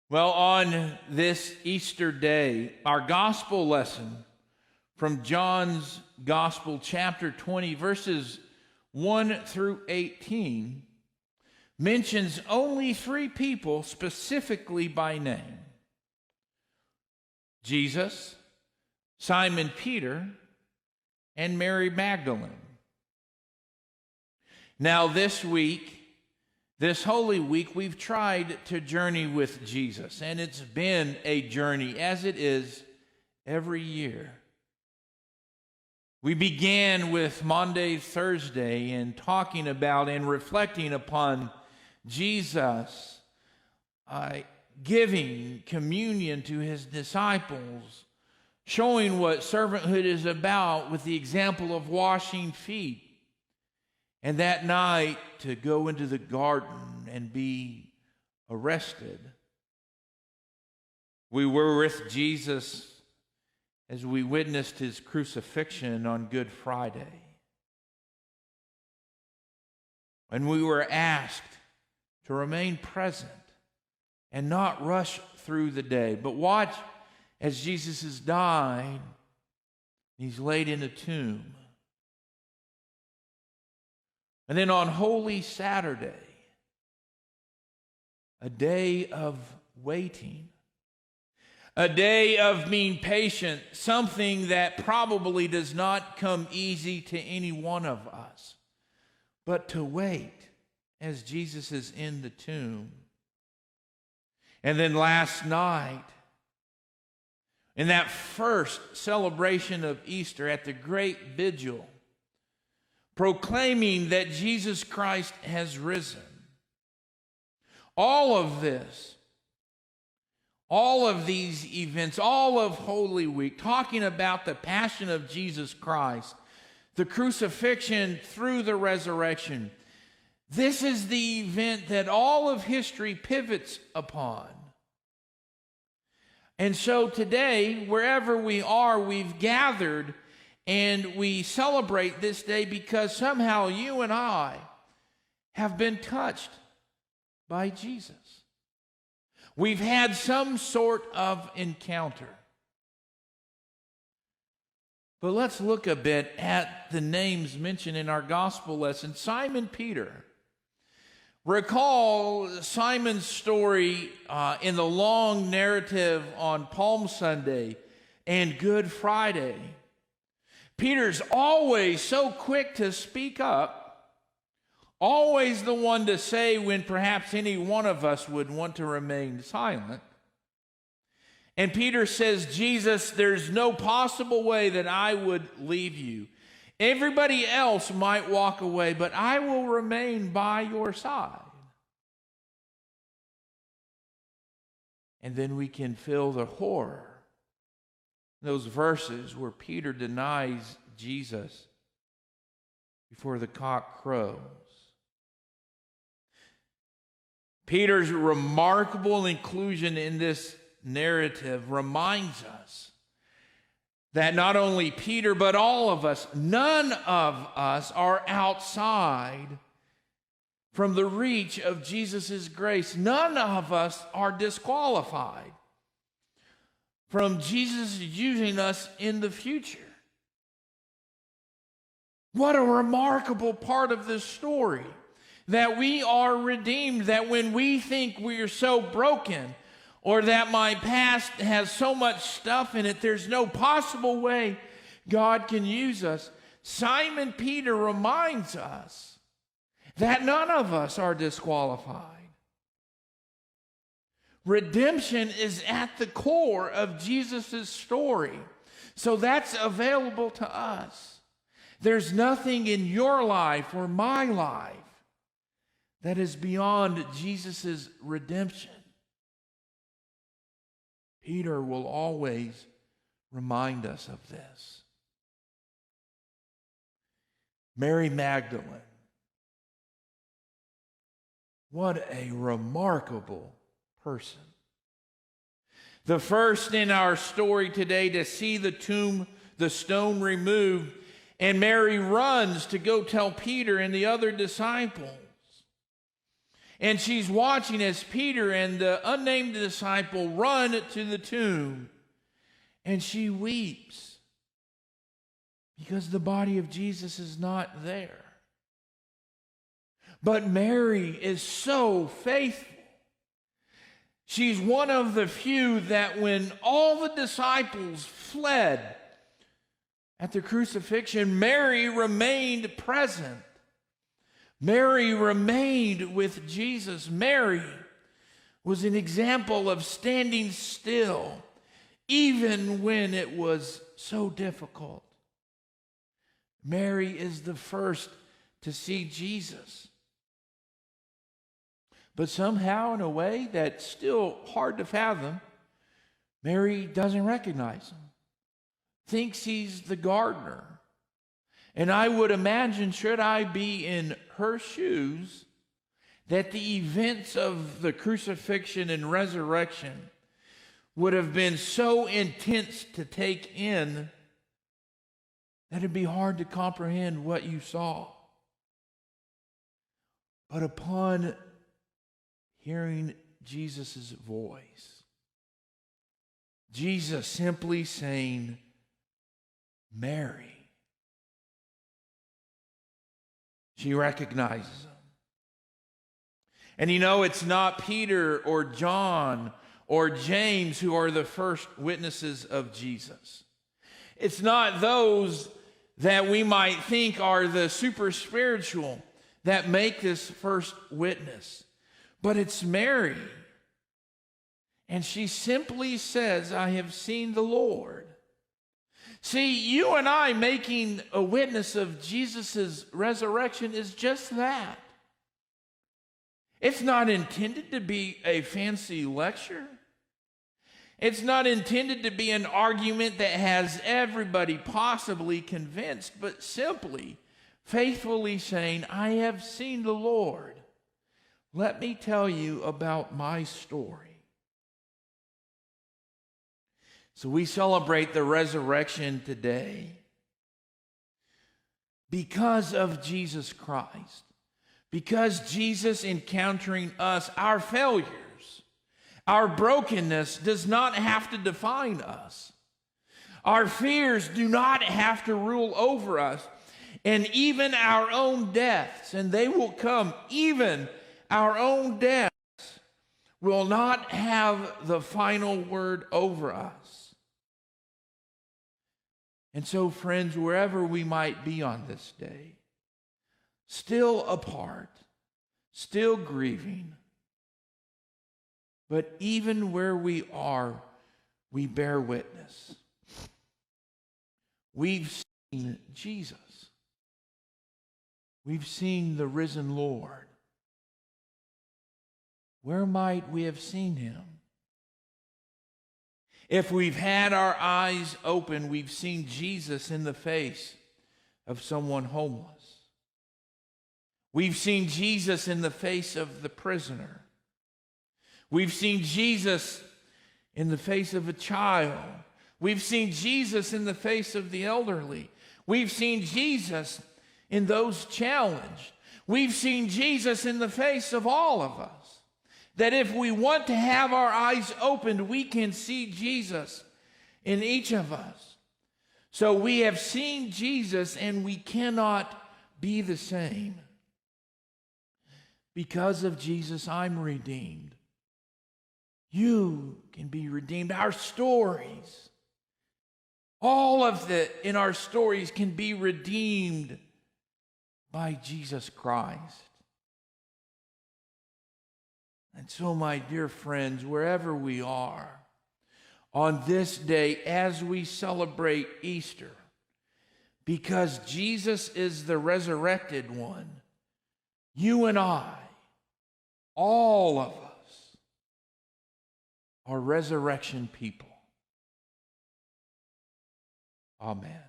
Well, on this Easter day, our gospel lesson from John's Gospel, chapter 20, verses 1 through 18, mentions only three people specifically by name: Jesus, Simon Peter, and Mary Magdalene. Now this Holy Week, we've tried to journey with Jesus, and it's been a journey, as it is every year. We began with Maundy Thursday and talking about and reflecting upon Jesus giving communion to his disciples, showing what servanthood is about with the example of washing feet. And that night, to go into the garden and be arrested. We were with Jesus as we witnessed his crucifixion on Good Friday. And we were asked to remain present and not rush through the day, but watch as Jesus has died. He's laid in a tomb. And then on Holy Saturday, a day of waiting, a day of being patient, something that probably does not come easy to any one of us, but to wait as Jesus is in the tomb. And then last night, in that first celebration of Easter at the great vigil, proclaiming that Jesus Christ has risen. All of this, all of these events, all of Holy Week, talking about the passion of Jesus Christ, the crucifixion through the resurrection. This is the event that all of history pivots upon. And so today, wherever we are, we've gathered and we celebrate this day because somehow you and I have been touched by Jesus. We've had some sort of encounter. But let's look a bit at the names mentioned in our gospel lesson. Simon Peter. Recall Simon's story in the long narrative on Palm Sunday and Good Friday. Peter's always so quick to speak up, always the one to say when perhaps any one of us would want to remain silent. And Peter says, Jesus, there's no possible way that I would leave you. Everybody else might walk away, but I will remain by your side. And then we can feel the horror. Those verses where Peter denies Jesus before the cock crows. Peter's remarkable inclusion in this narrative reminds us that not only Peter, but all of us, none of us are outside from the reach of Jesus' grace. None of us are disqualified from Jesus using us in the future. What a remarkable part of this story, that we are redeemed, that when we think we are so broken, or that my past has so much stuff in it, there's no possible way God can use us. Simon Peter reminds us that none of us are disqualified. Redemption is at the core of Jesus' story. So that's available to us. There's nothing in your life or my life that is beyond Jesus' redemption. Peter will always remind us of this. Mary Magdalene. What a remarkable person. The first in our story today to see the tomb, the stone removed, and Mary runs to go tell Peter and the other disciples. And she's watching as Peter and the unnamed disciple run to the tomb. And she weeps because the body of Jesus is not there. But Mary is so faithful. She's one of the few that when all the disciples fled at the crucifixion, Mary remained present. Mary remained with Jesus. Mary was an example of standing still, even when it was so difficult. Mary is the first to see Jesus. But somehow, in a way that's still hard to fathom, Mary doesn't recognize him, thinks he's the gardener. And I would imagine, should I be in her shoes, that the events of the crucifixion and resurrection would have been so intense to take in that it'd be hard to comprehend what you saw. But upon hearing Jesus' voice, Jesus simply saying, Mary, she recognizes him. And you know, it's not Peter or John or James who are the first witnesses of Jesus. It's not those that we might think are the super spiritual that make this first witness. But it's Mary. And she simply says, I have seen the Lord. See, you and I making a witness of Jesus' resurrection is just that. It's not intended to be a fancy lecture. It's not intended to be an argument that has everybody possibly convinced, but simply, faithfully saying, I have seen the Lord. Let me tell you about my story. So we celebrate the resurrection today because of Jesus Christ. Because Jesus encountering us, our failures, our brokenness does not have to define us. Our fears do not have to rule over us. And even our own deaths, and they will come, even our own deaths will not have the final word over us. And so, friends, wherever we might be on this day, still apart, still grieving, but even where we are, we bear witness. We've seen Jesus. We've seen the risen Lord. Where might we have seen him? If we've had our eyes open, we've seen Jesus in the face of someone homeless. We've seen Jesus in the face of the prisoner. We've seen Jesus in the face of a child. We've seen Jesus in the face of the elderly. We've seen Jesus in those challenged. We've seen Jesus in the face of all of us. That if we want to have our eyes opened, we can see Jesus in each of us. So we have seen Jesus and we cannot be the same. Because of Jesus, I'm redeemed. You can be redeemed. Our stories, all of in our stories can be redeemed by Jesus Christ. And so, my dear friends, wherever we are, on this day as we celebrate Easter, because Jesus is the resurrected one, you and I, all of us, are resurrection people. Amen.